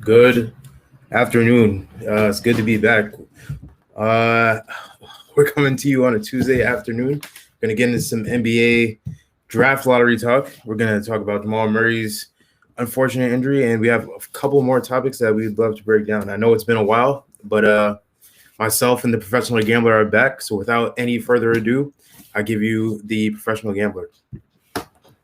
Good afternoon. It's good to be back. Uh, we're coming to you on a Tuesday afternoon. We're going to get into some NBA draft lottery talk. We're going to talk about Jamal Murray's unfortunate injury, and we have a couple more topics that we'd love to break down. I know it's been a while, but myself and the professional gambler are back. So without any further ado, I give you the professional gambler.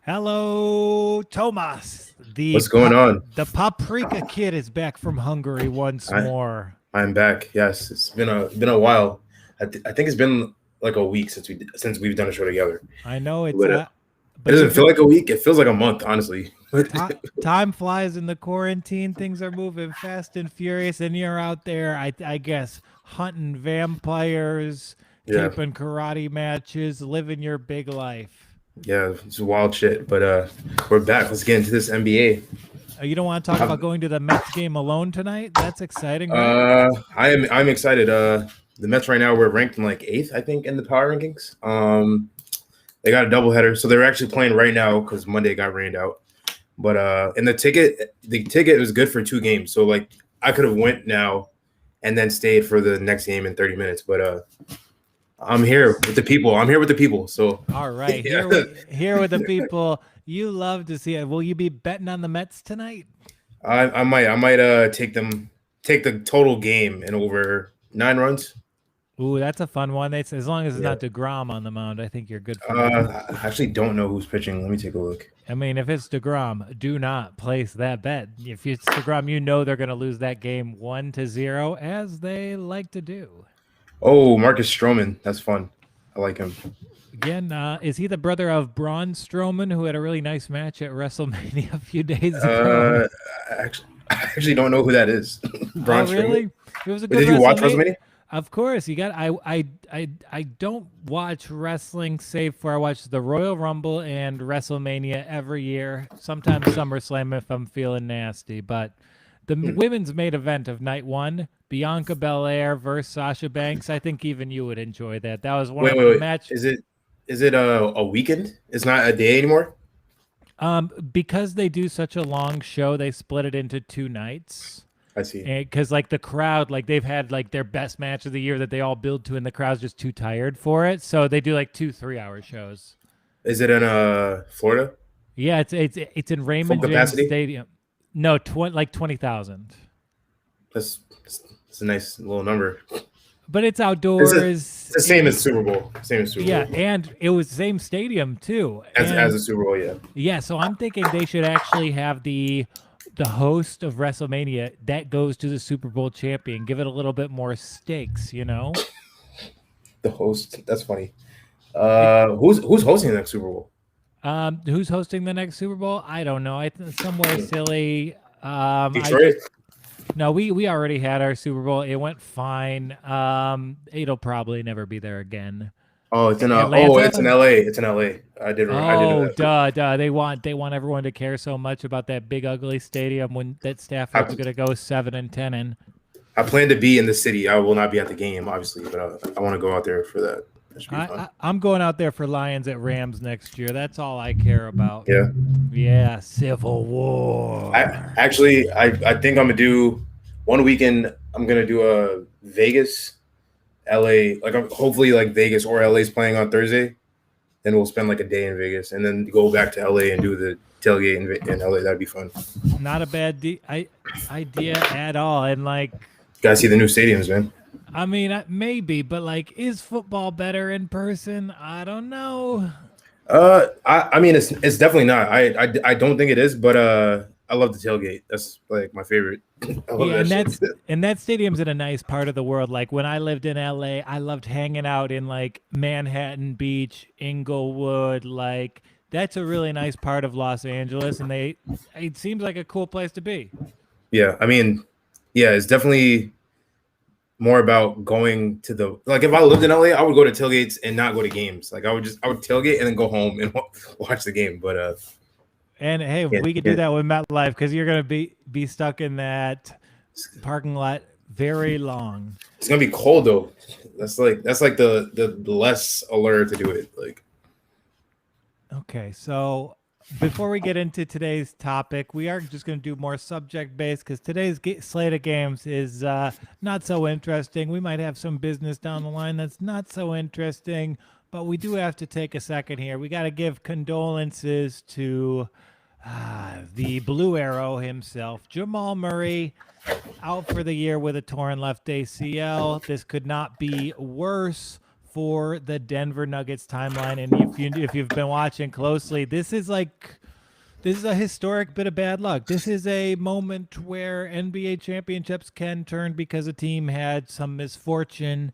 Hello, Tomas. What's going on? The Paprika Kid is back from Hungary once more. I'm back. Yes, it's been a while. I think it's been like a week since we've done a show together. I know it's. But it doesn't feel like a week. It feels like a month, honestly. Time flies in the quarantine. Things are moving fast and furious, and you're out there, I guess, hunting vampires, keeping karate matches, living your big life. Yeah, it's wild shit. But we're back. Let's get into this NBA. You don't want to talk about going to the Mets game alone tonight? That's exciting. Right? I'm excited. The Mets right now we're ranked in like 8th, I think, in the power rankings. They got a doubleheader, so they're actually playing right now because Monday got rained out. But and the ticket was good for 2 games, so like I could have went now and then stayed for the next game in 30 minutes. But I'm here with the people. So all right, here with the people. You love to see it. Will you be betting on the Mets tonight? I might take the total game and over 9 runs. Ooh, that's a fun one. As long as it's not DeGrom on the mound, I think you're good for that. I actually don't know who's pitching. Let me take a look. I mean, if it's DeGrom, do not place that bet. If it's DeGrom, you know they're going to lose that game 1-0, as they like to do. Oh, Marcus Stroman. That's fun. I like him. Again, is he the brother of Braun Strowman, who had a really nice match at WrestleMania a few days ago? I actually don't know who that is. Braun Strowman? It was a good. Did you watch WrestleMania? Of course, you got. I don't watch wrestling save for I watch the Royal Rumble and WrestleMania every year. Sometimes SummerSlam if I'm feeling nasty, but the women's main event of night 1, Bianca Belair versus Sasha Banks. I think even you would enjoy that. That was one of the matches. Is it a weekend? It's not a day anymore? Because they do such a long show, they split it into 2 nights. I see. Because like the crowd, like they've had like their best match of the year that they all build to, and the crowd's just too tired for it. So they do like 2 3-hour shows. Is it in Florida? Yeah, it's in Raymond James Stadium. No, like 20,000. That's a nice little number. But it's outdoors. It's the same as Super Bowl. Yeah, and it was the same stadium too. As a Super Bowl, yeah. Yeah, so I'm thinking they should actually have the host of WrestleMania that goes to the Super Bowl champion. Give it a little bit more stakes, you know? The host. That's funny. Who's hosting the next Super Bowl? Who's hosting the next Super Bowl? I don't know. Somewhere silly. Detroit? No, we already had our Super Bowl. It went fine. It'll probably never be there again. Oh, it's in it's in LA. It's in LA. I did. Duh. They want everyone to care so much about that big ugly stadium when that Stafford's going to go 7-10 in. I plan to be in the city. I will not be at the game, obviously, but I want to go out there for that. I'm going out there for Lions at Rams next year. That's all I care about. Yeah. Yeah. Civil War. I think I'm gonna do one weekend. I'm gonna do a Vegas, LA, like hopefully like Vegas or LA's playing on Thursday. Then we'll spend like a day in Vegas and then go back to LA and do the tailgate in LA. That'd be fun. Not a bad idea at all. And like, gotta see the new stadiums, man. I mean, maybe, but like, is football better in person? I don't know. I mean, it's definitely not. I don't think it is, but I love the tailgate. That's like my favorite. And that stadium's in a nice part of the world. Like when I lived in LA, I loved hanging out in like Manhattan Beach, Inglewood. Like that's a really nice part of Los Angeles, and it seems like a cool place to be. Yeah, I mean, yeah, it's definitely more about going to the, like if I lived in LA, I would go to tailgates and not go to games. Like I would tailgate and then go home and watch the game. But and hey, we could do that with MetLife because you're gonna be stuck in that parking lot very long. It's gonna be cold though. That's like the less allure to do it. Like okay, so before we get into today's topic, we are just going to do more subject based because today's slate of games is not so interesting. We might have some business down the line that's not so interesting, but we do have to take a second here. We got to give condolences to the Blue Arrow himself, Jamal Murray, out for the year with a torn left ACL. This could not be worse for the Denver Nuggets timeline. And if you've been watching closely, this is a historic bit of bad luck. This is a moment where NBA championships can turn because a team had some misfortune.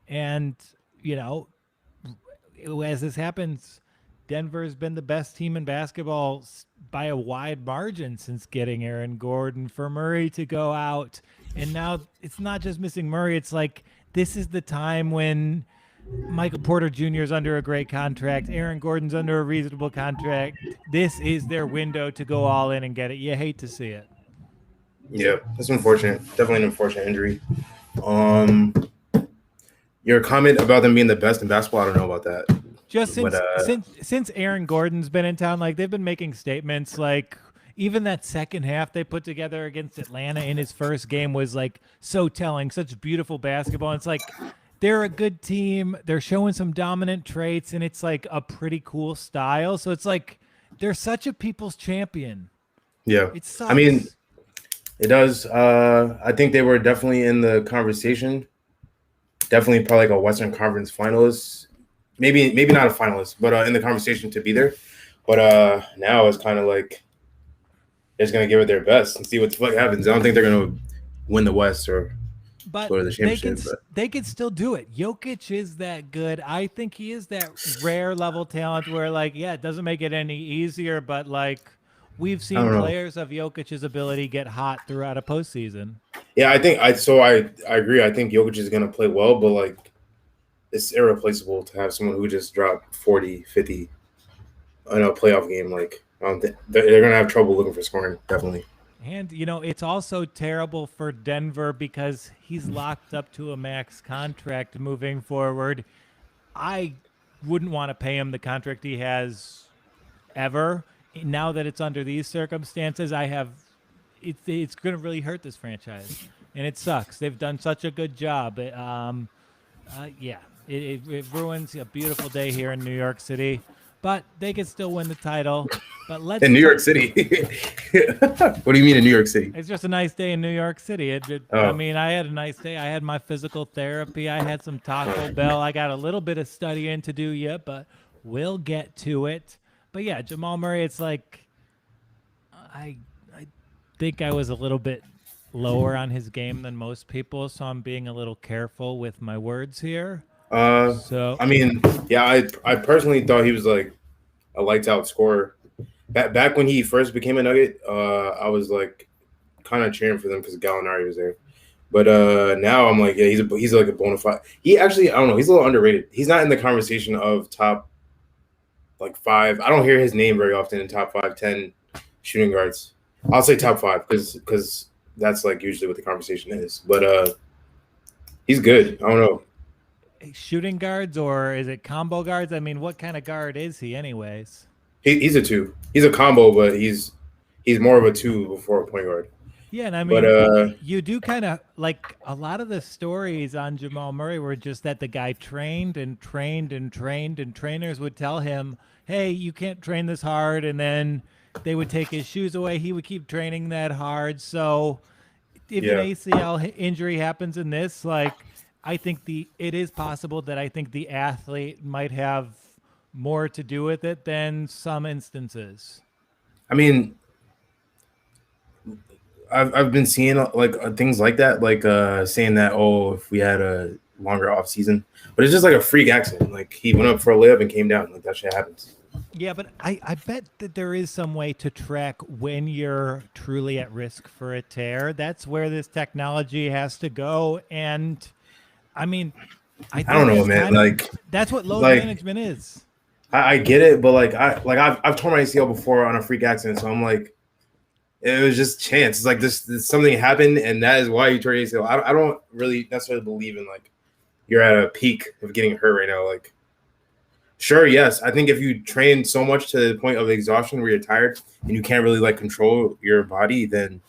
And, as this happens, Denver's been the best team in basketball by a wide margin since getting Aaron Gordon. For Murray to go out, and now it's not just missing Murray. It's like this is the time when Michael Porter Jr. is under a great contract. Aaron Gordon's under a reasonable contract. This is their window to go all in and get it. You hate to see it. Yeah, that's unfortunate. Definitely an unfortunate injury. Your comment about them being the best in basketball, I don't know about that. Just since Aaron Gordon's been in town, like they've been making statements like even that second half they put together against Atlanta in his first game was like so telling, such beautiful basketball. And it's like they're a good team. They're showing some dominant traits, and it's like a pretty cool style. So it's like they're such a people's champion. Yeah. It sucks. I mean, it does. I think they were definitely in the conversation. Definitely probably like a Western Conference finalist. Maybe not a finalist, but in the conversation to be there. But now it's kind of like they're just going to give it their best and see what the fuck happens. I don't think they're going to win the West or go to the championship. They can still do it. Jokic is that good. I think he is that rare level talent where, like, yeah, it doesn't make it any easier, but, like, we've seen players of Jokic's ability get hot throughout a postseason. Yeah, I agree. I think Jokic is going to play well, but, like, it's irreplaceable to have someone who just dropped 40, 50 in a playoff game. Like, I don't think they're going to have trouble looking for scoring, definitely. And, it's also terrible for Denver because he's locked up to a max contract moving forward. I wouldn't want to pay him the contract he has ever. Now that it's under these circumstances, it's going to really hurt this franchise. And it sucks. They've done such a good job. It ruins a beautiful day here in New York City. But they can still win the title. But in New York City. What do you mean in New York City? It's just a nice day in New York City. I mean, I had a nice day. I had my physical therapy. I had some Taco Bell. I got a little bit of studying to do yet, but we'll get to it. But yeah, Jamal Murray, it's like I think I was a little bit lower on his game than most people, so I'm being a little careful with my words here. I mean, yeah, I personally thought he was like a lights out scorer. Back when he first became a Nugget, I was like kind of cheering for them because Gallinari was there. But now I'm like, yeah, he's like a bona fide. He actually, I don't know, he's a little underrated. He's not in the conversation of top like 5. I don't hear his name very often in top 5, 10 shooting guards. I'll say top 5 because that's like usually what the conversation is. But he's good. I don't know. Shooting guards, or is it combo guards? I mean, what kind of guard is he anyways? He's a 2. He's a combo, but he's more of a 2 before a point guard. Yeah, and I mean, you do kind of like a lot of the stories on Jamal Murray were just that the guy trained and trained and trained, and trainers would tell him, hey, you can't train this hard, and then they would take his shoes away. He would keep training that hard. So if an ACL injury happens in this, like, I think it is possible that I think the athlete might have more to do with it than some instances. I mean, I've been seeing like things like that, like saying that, oh, if we had a longer off season, but it's just like a freak accident. Like he went up for a layup and came down. Like that shit happens. Yeah, but I bet that there is some way to track when you're truly at risk for a tear. That's where this technology has to go. And I mean, I don't know, man. Like that's what load management is. I get it, but I've torn my ACL before on a freak accident, so I'm like, it was just chance. It's like this something happened, and that is why you tore your ACL. I don't really necessarily believe in like you're at a peak of getting hurt right now. Like Sure, yes. I think if you train so much to the point of exhaustion where you're tired and you can't really like control your body, then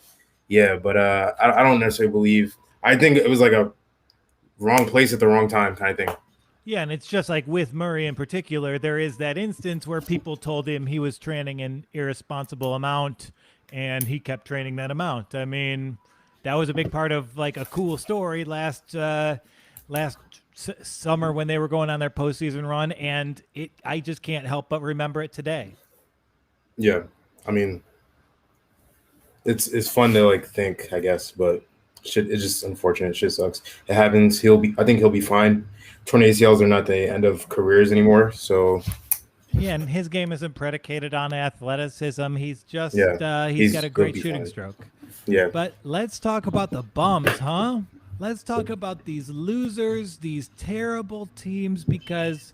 yeah. But I don't necessarily believe. I think it was like a wrong place at the wrong time kind of thing. Yeah, and it's just like with Murray in particular, there is that instance where people told him he was training an irresponsible amount and he kept training that amount. I mean, that was a big part of like a cool story last summer when they were going on their postseason run, and it I just can't help but remember it today. Yeah, I mean, it's fun to like think, I guess, but shit, it's just unfortunate. Shit sucks. It happens. I think he'll be fine. Torn ACLs are not the end of careers anymore. So Yeah, and his game isn't predicated on athleticism. yeah, He's got a he'll great be shooting fine. stroke. Yeah. But let's talk about the bums, huh? Let's talk about these losers, these terrible teams, because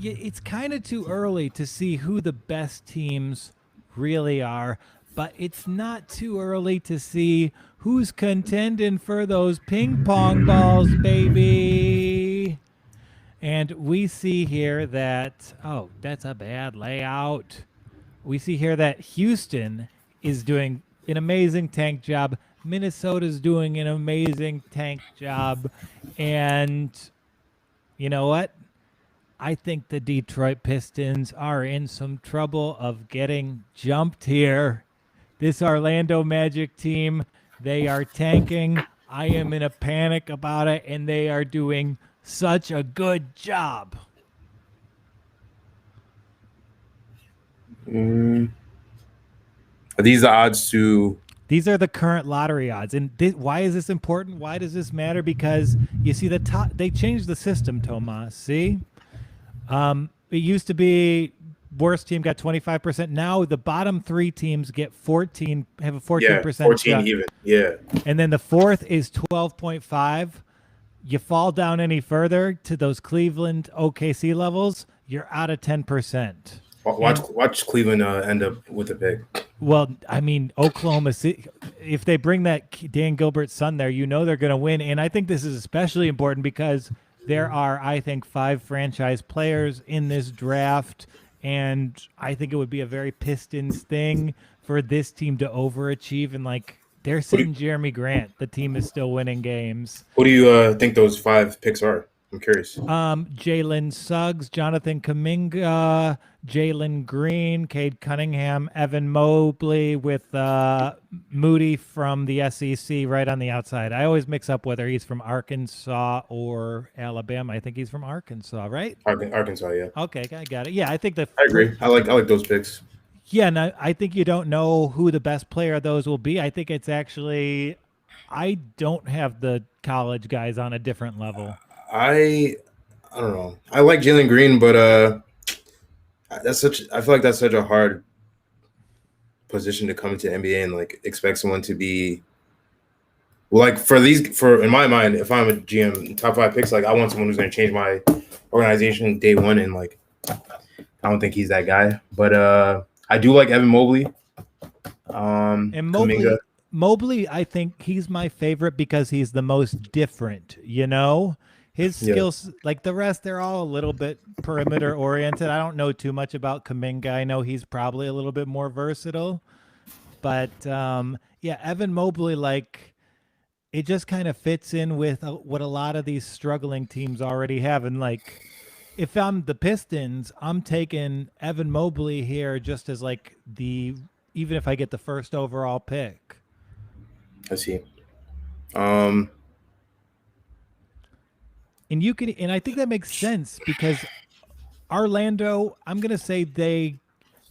it's kind of too early to see who the best teams really are. But it's not too early to see who's contending for those ping pong balls, baby. And we see here that, oh, that's a bad layout. We see here that Houston is doing an amazing tank job. Minnesota's doing an amazing tank job. And you know what? I think the Detroit Pistons are in some trouble of getting jumped here. This Orlando Magic team, they are tanking. I am in a panic about it, and they are doing such a good job. Mm, are these the odds to? These are the current lottery odds. And why is this important? Why does this matter? Because you see, they changed the system, Tomas. See? It used to be worst team got 25%. Now the bottom three teams get 14, have a Yeah, 14% 14 shot. even. Yeah. And then the fourth is 12.5. You fall down any further to those Cleveland OKC levels, you're out of 10%. Watch Cleveland end up with a pick. Well, I mean, Oklahoma City, if they bring that Dan Gilbert's son there, you know they're going to win. And I think this is especially important because there are, I think, 5 franchise players in this draft. And I think it would be a very Pistons thing for this team to overachieve. And, like, they're sitting Jeremy Grant. The team is still winning games. Who do you think those 5 picks are? I'm curious. Jalen Suggs, Jonathan Kuminga, Jalen Green, Cade Cunningham, Evan Mobley with Moody from the SEC right on the outside. I always mix up whether he's from Arkansas or Alabama. I think he's from Arkansas, right? Arkansas, yeah. Okay, I got it. Yeah, I think I agree. I like those picks. Yeah, and I think you don't know who the best player of those will be. I think it's actually I don't have the college guys on a different level. I don't know. I like Jalen Green, but I feel like that's such a hard position to come into the NBA and like expect someone to be like for in my mind, if I'm a GM, top 5 picks, like I want someone who's going to change my organization day one, and like I don't think he's that guy. But I do like Evan Mobley. And Kuminga. Mobley, I think he's my favorite because he's the most different, you know? His skills, like the rest, they're all a little bit perimeter oriented. I don't know too much about Kuminga. I know he's probably a little bit more versatile. But yeah, Evan Mobley, like, it just kind of fits in with what a lot of these struggling teams already have. And, like, if I'm the Pistons, I'm taking Evan Mobley here just as, like, even if I get the first overall pick. I see. And I think that makes sense because Orlando, I'm going to say they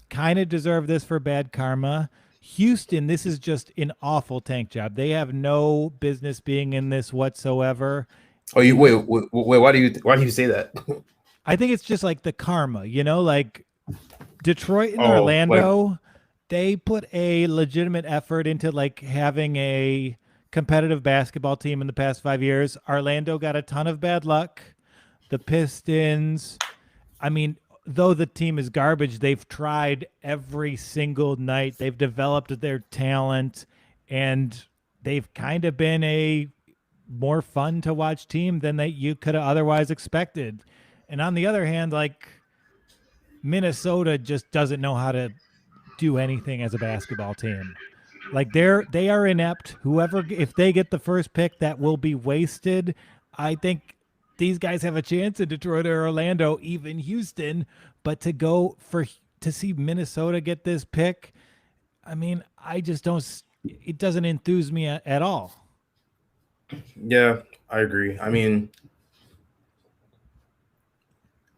kind of deserve this for bad karma. Houston, this is just an awful tank job. They have no business being in this whatsoever. Oh, you wait. Why do you say that? I think it's just like the karma, you know, like Detroit and Oh, Orlando, they put a legitimate effort into like having a competitive basketball team in the past 5 years. Orlando got a ton of bad luck. The Pistons, I mean, though the team is garbage, they've tried every single night. They've developed their talent, and they've kind of been a more fun to watch team than that you could have otherwise expected. And on the other hand, like Minnesota just doesn't know how to do anything as a basketball team. Like they are inept. Whoever if they get the first pick, that will be wasted. I think these guys have a chance in Detroit or Orlando, even Houston. But to see Minnesota get this pick, I mean, I just don't. It doesn't enthuse me at all. Yeah, I agree. I mean,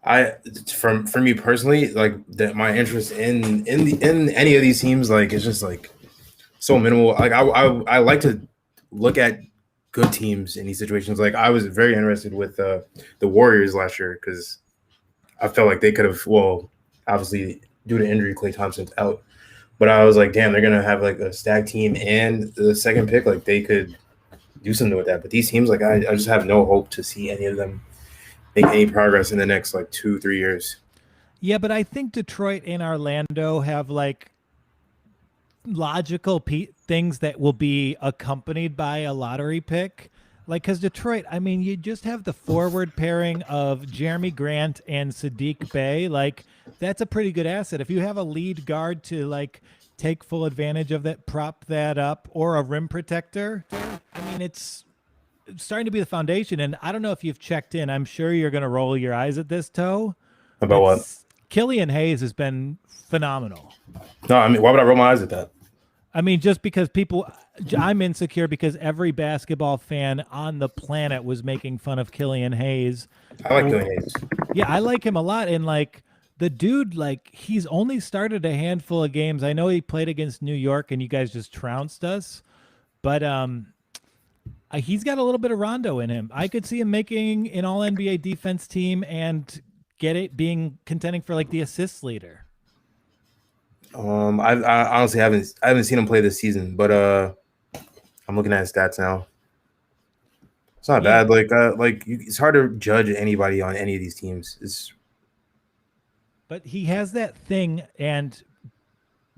I from for me personally, like that my interest in any of these teams, like it's just like so minimal. Like I like to look at good teams in these situations. Like I was very interested with the Warriors last year because I felt like they could have. Well, obviously due to injury, Klay Thompson's out, but I was like, damn, they're gonna have like a stacked team and the second pick, like they could do something with that. But these teams, like I just have no hope to see any of them make any progress in the next like 2-3 years. Yeah, but I think Detroit and Orlando have like logical things that will be accompanied by a lottery pick. Like, because Detroit, I mean, you just have the forward pairing of Jeremy Grant and Sadiq Bey. Like, that's a pretty good asset. If you have a lead guard to like take full advantage of that, prop that up, or a rim protector, I mean, it's starting to be the foundation. And I don't know if you've checked in. I'm sure you're going to roll your eyes at this, Toe. About But what? Killian Hayes has been phenomenal. No, I mean, why would I roll my eyes at that? I mean, just because I'm insecure because every basketball fan on the planet was making fun of Killian Hayes. I like Killian Hayes. Yeah, I like him a lot. And like the dude, like he's only started a handful of games. I know he played against New York and you guys just trounced us, but he's got a little bit of Rondo in him. I could see him making an all NBA defense team and being contending for like the assists leader. I honestly haven't seen him play this season, but I'm looking at his stats now. It's not Yeah, bad. It's hard to judge anybody on any of these teams. It's but he has that thing and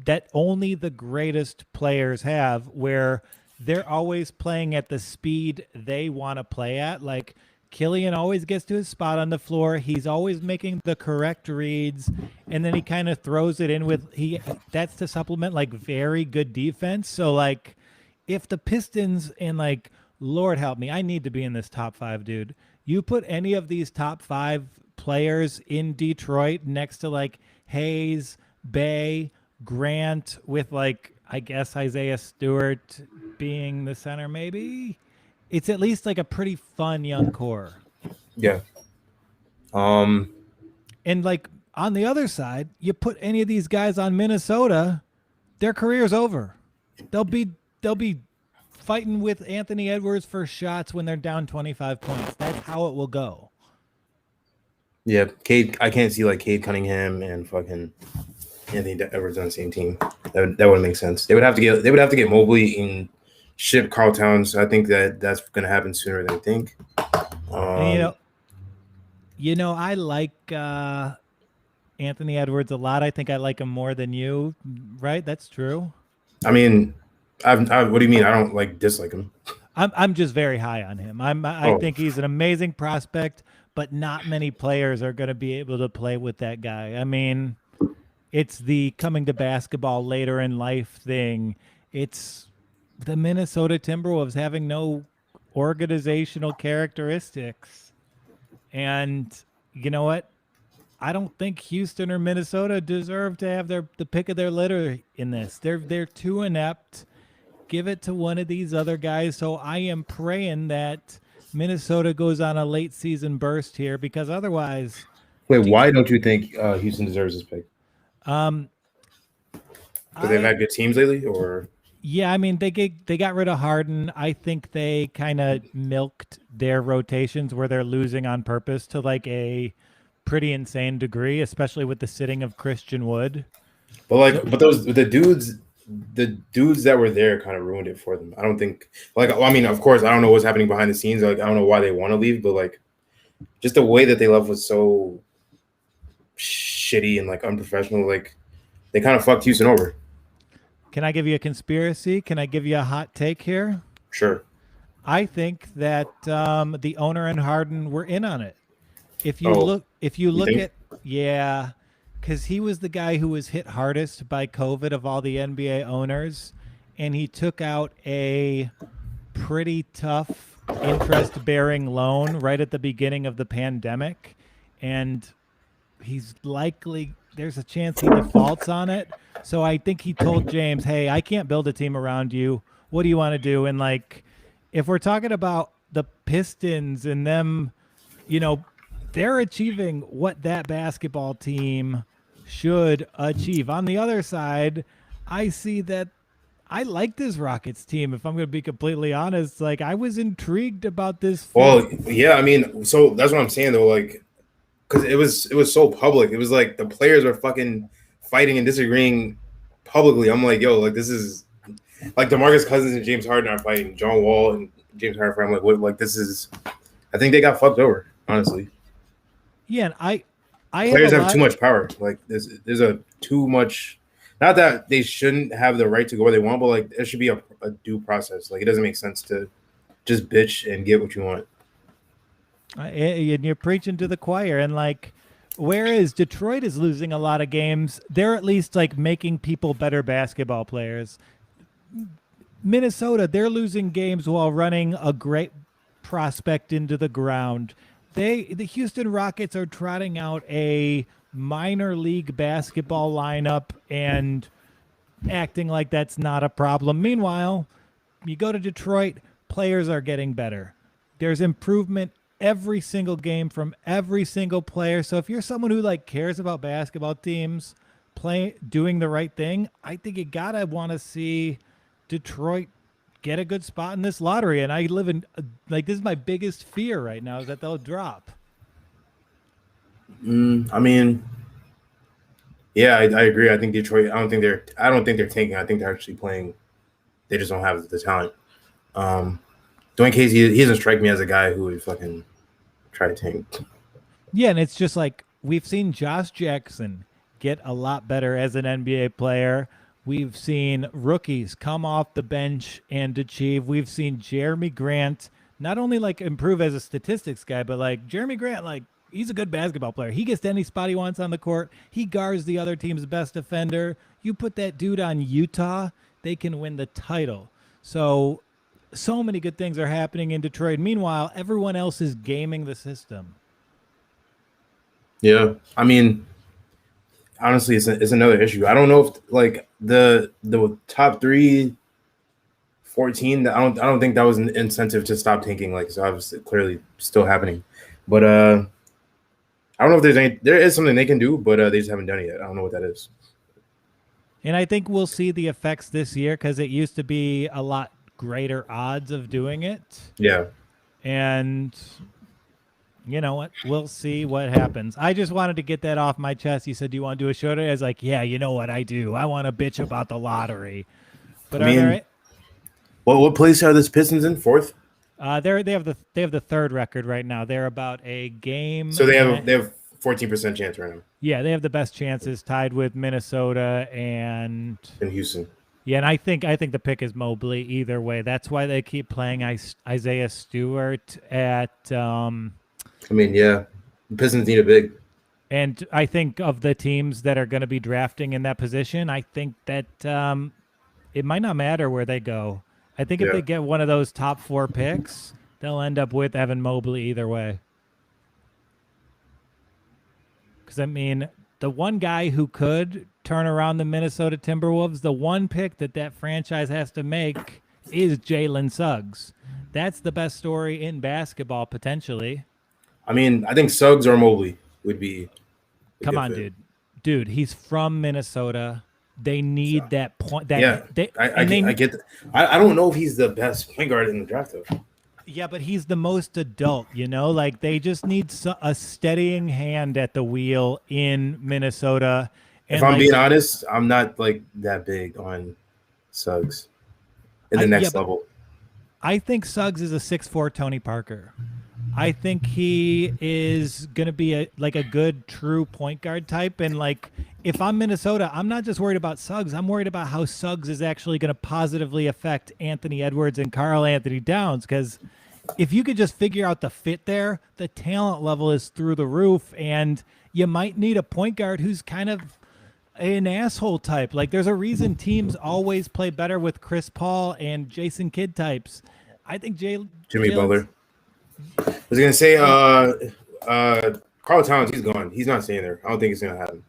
that only the greatest players have where they're always playing at the speed they want to play at. Like Killian always gets to his spot on the floor. He's always making the correct reads, and then he kind of throws it in with that's to supplement like very good defense. So like if the Pistons and like Lord help me, I need to be in this top 5, dude. You put any of these top 5 players in Detroit next to like Hayes, Bay, Grant with like I guess Isaiah Stewart being the center maybe. It's at least like a pretty fun young core. yeah. Um, And like on the other side, you put any of these guys on Minnesota, their career's over. They'll be fighting with Anthony Edwards for shots when they're down 25 points. That's how it will go. yeah. Cade, I can't see like Cade Cunningham and fucking Anthony Edwards on the same team. That wouldn't make sense. They would have to get Mobley and ship Carl Towns. I think that's going to happen sooner than I think. And I like Anthony Edwards a lot. I think I like him more than you, right? That's true. I mean, what do you mean? I don't like dislike him. I'm just very high on him. I think he's an amazing prospect, but not many players are going to be able to play with that guy. I mean, it's the coming to basketball later in life thing. It's the Minnesota Timberwolves having no organizational characteristics. And you know what? I don't think Houston or Minnesota deserve to have the pick of their litter in this. They're too inept. Give it to one of these other guys. So I am praying that Minnesota goes on a late season burst here because otherwise, Wait, why don't you think Houston deserves this pick? um, Because they've had good teams lately, or yeah, I mean they got rid of Harden. I think they kind of milked their rotations where they're losing on purpose to like a pretty insane degree, especially with the sitting of Christian Wood. but the dudes that were there kind of ruined it for them. I don't think I mean, of course, I don't know what's happening behind the scenes. Like I don't know why they want to leave, but like just the way that they left was so shitty and like unprofessional. Like they kind of fucked Houston over. Can I give you a conspiracy? Can I give you a hot take here? Sure. I think that the owner and Harden were in on it. If you Oh, look think? at yeah, because he was the guy who was hit hardest by COVID of all the NBA owners, and he took out a pretty tough interest-bearing loan right at the beginning of the pandemic, and there's a chance he defaults on it. So I think he told James, "Hey, I can't build a team around you. What do you want to do?" And like, if we're talking about the Pistons and them, you know, they're achieving what that basketball team should achieve. On the other side, I see that I like this Rockets team. If I'm going to be completely honest, like I was intrigued about this fit. Well, yeah, I mean, so that's what I'm saying though, like, because it was so public. It was like the players were fucking fighting and disagreeing publicly. I'm like, yo, like this is like DeMarcus Cousins and James Harden are fighting. John Wall and James Harden. I'm like, what? Like this is. I think they got fucked over, honestly. Yeah, and I Players have have too much power. Like there's a too much. Not that they shouldn't have the right to go where they want, but like there should be a due process. Like it doesn't make sense to just bitch and get what you want. And you're preaching to the choir. And like, whereas Detroit is losing a lot of games, they're at least like making people better basketball players. Minnesota, they're losing games while running a great prospect into the ground. The Houston Rockets are trotting out a minor league basketball lineup and acting like that's not a problem. Meanwhile, you go to Detroit, players are getting better. There's improvement every single game from every single player. So if you're someone who like cares about basketball teams doing the right thing, I think you gotta want to see Detroit get a good spot in this lottery. And I live in like this is my biggest fear right now is that they'll drop. I mean, yeah, I agree. I think Detroit. I don't think they're tanking. I think they're actually playing. They just don't have the talent. Dwayne Casey, he doesn't strike me as a guy who would fucking try to tank. Yeah, and it's just like we've seen Josh Jackson get a lot better as an NBA player. We've seen rookies come off the bench and achieve. We've seen Jeremy Grant not only like improve as a statistics guy, but like Jeremy Grant, like he's a good basketball player. He gets to any spot he wants on the court. He guards the other team's best defender. You put that dude on Utah, they can win the title. So many good things are happening in Detroit. Meanwhile, everyone else is gaming the system. Yeah, I mean, honestly, it's another issue. I don't know if like the top 14. I don't think that was an incentive to stop tanking. Like it's obviously clearly still happening, but I don't know if there is something they can do, but they just haven't done it yet. I don't know what that is. And I think we'll see the effects this year because it used to be a lot greater odds of doing it. Yeah. And you know what? We'll see what happens. I just wanted to get that off my chest. You said, do you want to do a show today? I was like, yeah, you know what I do. I want to bitch about the lottery. But I mean, what place are the Pistons in? Fourth? They have the third record right now. They're about a game. So they have 14% chance right now. Yeah, they have the best chances, tied with Minnesota and Houston. Yeah, and I think the pick is Mobley either way. That's why they keep playing Isaiah Stewart at. I mean, yeah, the Pistons need a big. And I think of the teams that are going to be drafting in that position, I think that it might not matter where they go. I think if they get one of those top 4 picks, they'll end up with Evan Mobley either way. Because, I mean, the one guy who could turn around the Minnesota Timberwolves, the one pick that franchise has to make is Jalen Suggs. That's the best story in basketball, potentially. I mean, I think Suggs or Mobley would be. Come on, dude. He's from Minnesota. They need that point. I get that. I don't know if he's the best point guard in the draft, though. Yeah, but he's the most adult, you know? Like, they just need a steadying hand at the wheel in Minnesota. And if I'm being honest, I'm not, like, that big on Suggs in the next level. I think Suggs is a 6'4" Tony Parker. I think he is going to be a good true point guard type. And like, if I'm Minnesota, I'm not just worried about Suggs. I'm worried about how Suggs is actually going to positively affect Anthony Edwards and Karl Anthony Towns. Because if you could just figure out the fit there, the talent level is through the roof, and you might need a point guard who's kind of an asshole type. Like there's a reason teams always play better with Chris Paul and Jason Kidd types. I think Jimmy Jalen's Butler. I was gonna say, Carl Towns, he's gone. He's not staying there. I don't think it's gonna happen.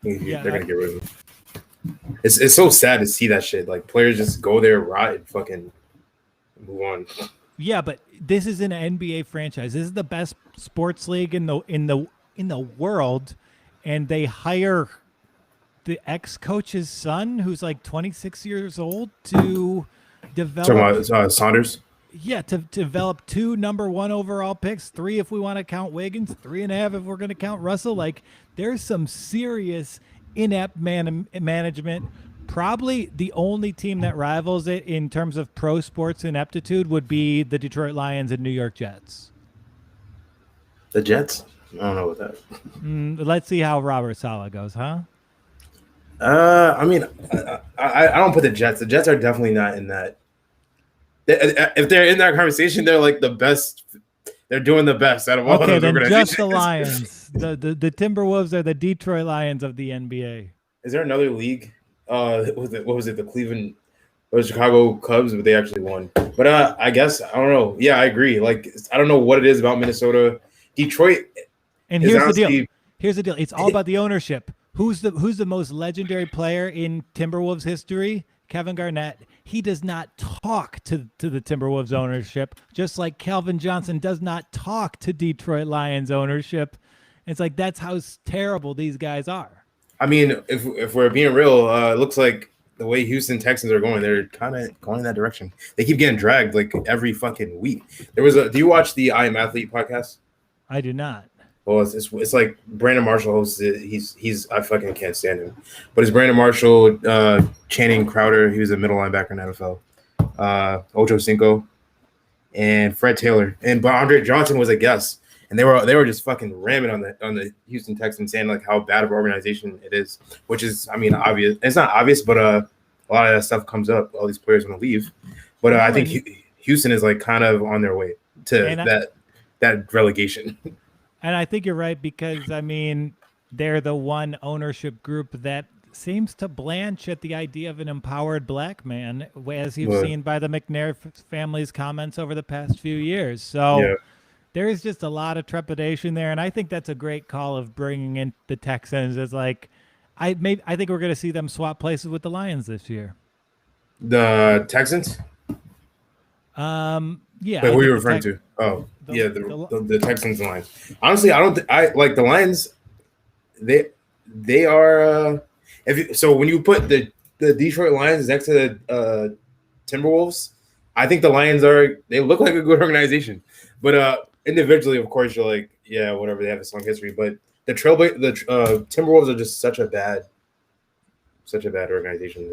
yeah, They're gonna get rid of him. It's so sad to see that shit. Like players just go there, rot, and fucking move on. yeah, but this is an NBA franchise. This is the best sports league in the world, and they hire the ex-coach's son, who's like 26 years old, to develop. Talking about Saunders. Yeah, to develop 2 number 1 overall picks, 3 if we want to count Wiggins, 3.5 if we're going to count Russell. Like, there's some serious inept management. Probably the only team that rivals it in terms of pro sports ineptitude would be the Detroit Lions and New York Jets. The Jets? I don't know about that. Let's see how Robert Saleh goes, huh? I mean, I don't put the Jets. The Jets are definitely not in that. If they're in that conversation, they're like the best. They're doing the best out of all Okay, of those then organizations. just the Lions. The Timberwolves are the Detroit Lions of the NBA. Is there another league? What was it? The Cleveland or Chicago Cubs, but they actually won. But I guess I don't know. Yeah, I agree. Like I don't know what it is about Minnesota, Detroit. And here's the deal. Here's the deal. It's all about the ownership. Who's the most legendary player in Timberwolves history? Kevin Garnett. He does not talk to the Timberwolves ownership, just like Calvin Johnson does not talk to Detroit Lions ownership. It's like that's how terrible these guys are. I mean, if we're being real, it looks like the way Houston Texans are going, they're kind of going in that direction. They keep getting dragged like every fucking week. Do you watch the I Am Athlete podcast? I do not. Well, it's like Brandon Marshall hosts it. He's I fucking can't stand him. But it's Brandon Marshall, Channing Crowder. He was a middle linebacker in the NFL. Ocho Cinco, and Fred Taylor, but Andre Johnson was a guest, and they were just fucking ramming on the Houston Texans, saying like how bad of an organization it is, which is I mean obvious. It's not obvious, but a lot of that stuff comes up. All these players want to leave, but I think Houston is like kind of on their way to that relegation. And I think you're right because, I mean, they're the one ownership group that seems to blanch at the idea of an empowered black man, as you've seen by the McNair family's comments over the past few years. So there is just a lot of trepidation there, and I think that's a great call of bringing in the Texans. As like, I think we're going to see them swap places with the Lions this year. The Texans? Yeah. Wait, who are you referring to? Oh, the Texans and Lions. Honestly, I like the Lions. They are. So when you put the Detroit Lions next to the Timberwolves, I think the Lions they look like a good organization. But individually, of course, you're like, yeah, whatever. They have a strong history, but the Timberwolves are just such a bad organization.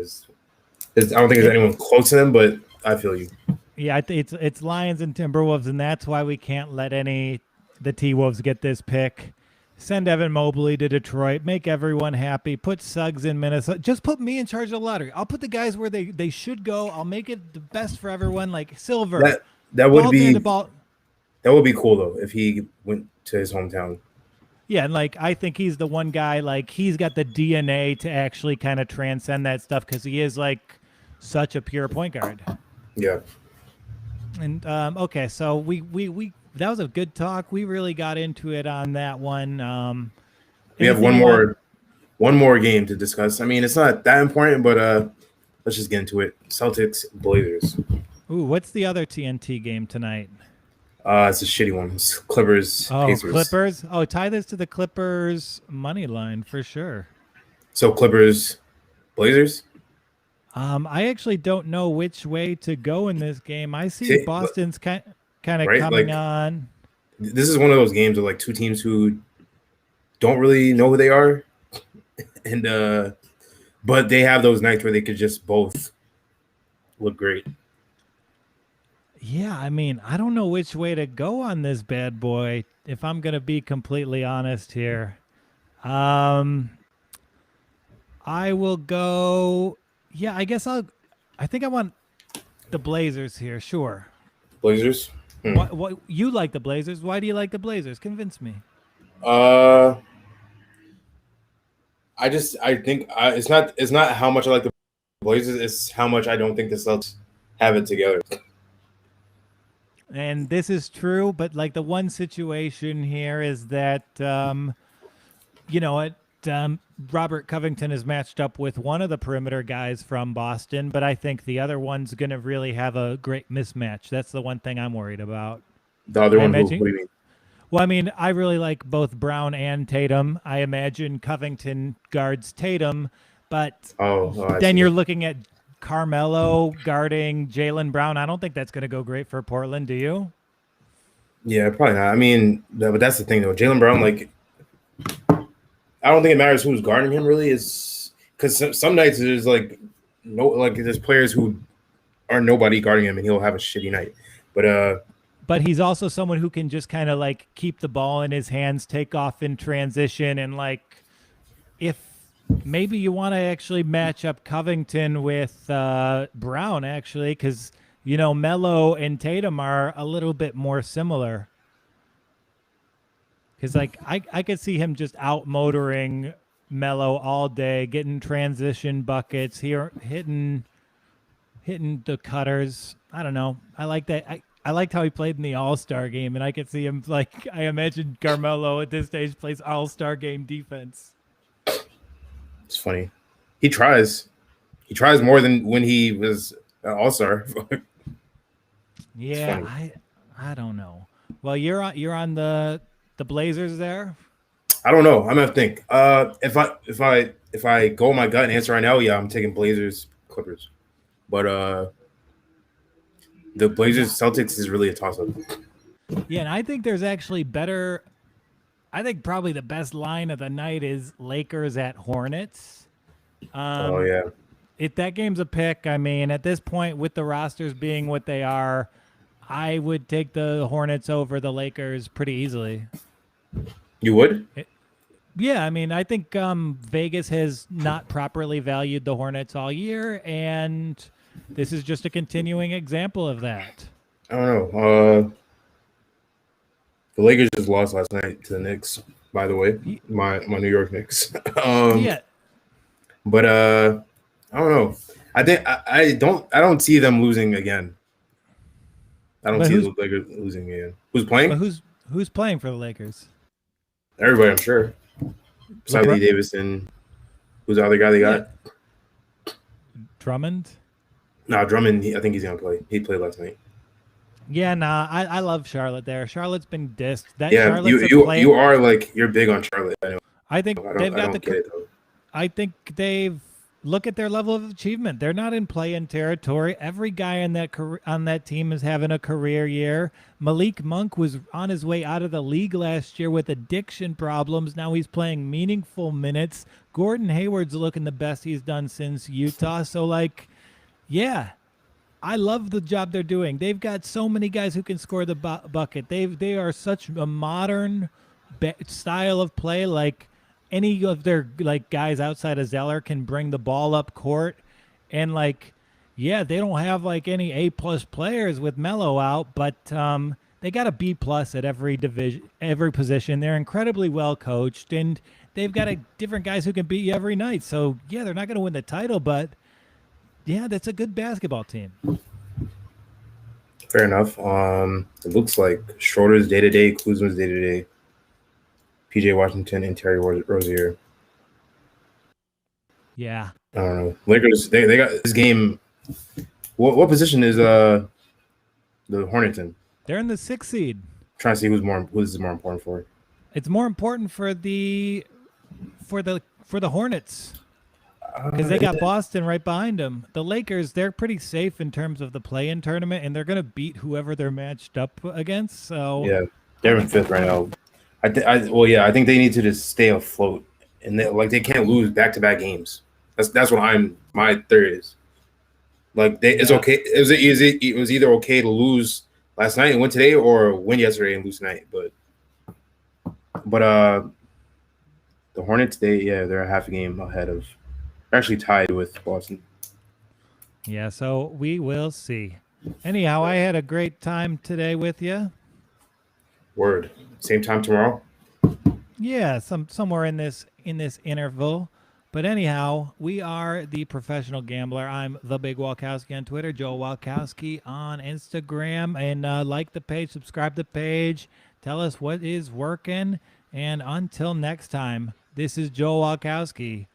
I don't think there's anyone close to them, but I feel you. Yeah, it's Lions and Timberwolves, and that's why we can't let the T-Wolves get this pick. Send Evan Mobley to Detroit. Make everyone happy. Put Suggs in Minnesota. Just put me in charge of the lottery. I'll put the guys where they should go. I'll make it the best for everyone. Like Silver. That would be cool though if he went to his hometown. Yeah, and like I think he's the one guy. Like he's got the DNA to actually kind of transcend that stuff because he is like such a pure point guard. Yeah. And okay, so we that was a good talk. We really got into it on that one. We have one more game to discuss. I mean, it's not that important, but let's just get into it. Celtics Blazers. Ooh, what's the other TNT game tonight? It's a shitty one. It's Clippers. Pacers. Clippers. Oh, tie this to the Clippers money line for sure. So Clippers Blazers. I actually don't know which way to go in this game. I see Boston's kind of coming on. This is one of those games of like two teams who don't really know who they are, and but they have those nights where they could just both look great. Yeah, I mean, I don't know which way to go on this bad boy. If I'm gonna be completely honest here, I will go. Yeah, I guess I think I want the Blazers here. Sure. Blazers. What you like the Blazers? Why do you like the Blazers? Convince me. Uh, I think it's not how much I like the Blazers. It's how much I don't think the Celtics have it together. And this is true, but like the one situation here is that you know what, Robert Covington is matched up with one of the perimeter guys from Boston, but I think the other one's going to really have a great mismatch. That's the one thing I'm worried about. The other I one, who? imagine. What do you mean? Well, I mean, I really like both Brown and Tatum. I imagine Covington guards Tatum, but I then see. you're looking at Carmelo guarding Jaylen Brown. I don't think that's going to go great for Portland. Do you? Yeah, probably not. I mean, but that's the thing though. Jaylen Brown, like, I don't think it matters who's guarding him. Really, is because some nights there's like there's players who are nobody guarding him, and he'll have a shitty night. But he's also someone who can just kind of like keep the ball in his hands, take off in transition, and like if maybe you want to actually match up Covington with Brown, actually, because you know Melo and Tatum are a little bit more similar. Because like I could see him just out motoring Melo all day, getting transition buckets here, hitting the cutters. I don't know. I like that. I liked how he played in the All-Star game, and I could see him like I imagine Carmelo at this stage plays All-Star game defense. it's funny. He tries. He tries more than when he was an all-star. It's Yeah, funny. I don't know. Well, you're on the Blazers there. I don't know. I'm gonna think. If I go my gut and answer right now, yeah, I'm taking Blazers Clippers. But the Blazers Yeah, Celtics is really a toss up. yeah, and I think there's actually better. I think probably the best line of the night is Lakers at Hornets. Oh Um, yeah, if that game's a pick, I mean, at this point, with the rosters being what they are, I would take the Hornets over the Lakers pretty easily. you would? It, yeah, I mean, I think Vegas has not properly valued the Hornets all year, and this is just a continuing example of that. I don't know. The Lakers just lost last night to the Knicks. By the way, Y- my New York Knicks. um, Yeah, but I don't know. I don't see them losing again. I don't but see who's the Lakers losing again. Who's but playing? who's playing for the Lakers? Everybody, I'm sure. Besides LeBron? Lee Davis and who's the other guy they Yeah, got? Drummond. No, Drummond. I think he's gonna play. He played last night. Yeah, nah, I love Charlotte there. Charlotte's been dissed. That Yeah, Charlotte's a play. you are like you're big on Charlotte. I know. I think they've I got don't get the. it though. I think they've look at their level of achievement. They're not in play-in territory. Every guy on that team is having a career year. Malik Monk was on his way out of the league last year with addiction problems. Now he's playing meaningful minutes. Gordon Hayward's looking the best he's done since Utah. So like, yeah, I love the job they're doing. They've got so many guys who can score the bucket. They are such a modern style of play. Like any of their like guys outside of Zeller can bring the ball up court, and like, yeah, they don't have like any A+ players with Melo out, but they got a B+ at every division, every position. They're incredibly well coached, and they've got different guys who can beat you every night. So yeah, they're not going to win the title, but yeah, that's a good basketball team. Fair enough. It looks like Schroeder's day to day, Kuzma's day to day, PJ Washington, and Terry Rozier. Yeah. I don't know. Lakers. They got this game. What position is the Hornets in? They're in the 6th seed. Trying to see who's is more important for. It's more important for the Hornets because they got Boston right behind them. The Lakers, they're pretty safe in terms of the play-in tournament, and they're going to beat whoever they're matched up against. So Yeah, they're in fifth right now. I think they need to just stay afloat, and they can't lose back to back games. That's what my theory is. Like it's yeah, okay. It was either okay to lose last night and win today, or win yesterday and lose tonight. But the Hornets, they're a half a game ahead they're actually tied with Boston. yeah. So we will see. Anyhow, I had a great time today with you. Word. Same time tomorrow. Yeah, somewhere in this interval. But anyhow, we are the Professional Gambler. I'm the Big Walkowski on Twitter, Joe Walkowski on Instagram, and like the page, subscribe to the page, tell us what is working, and until next time, this is Joe Walkowski.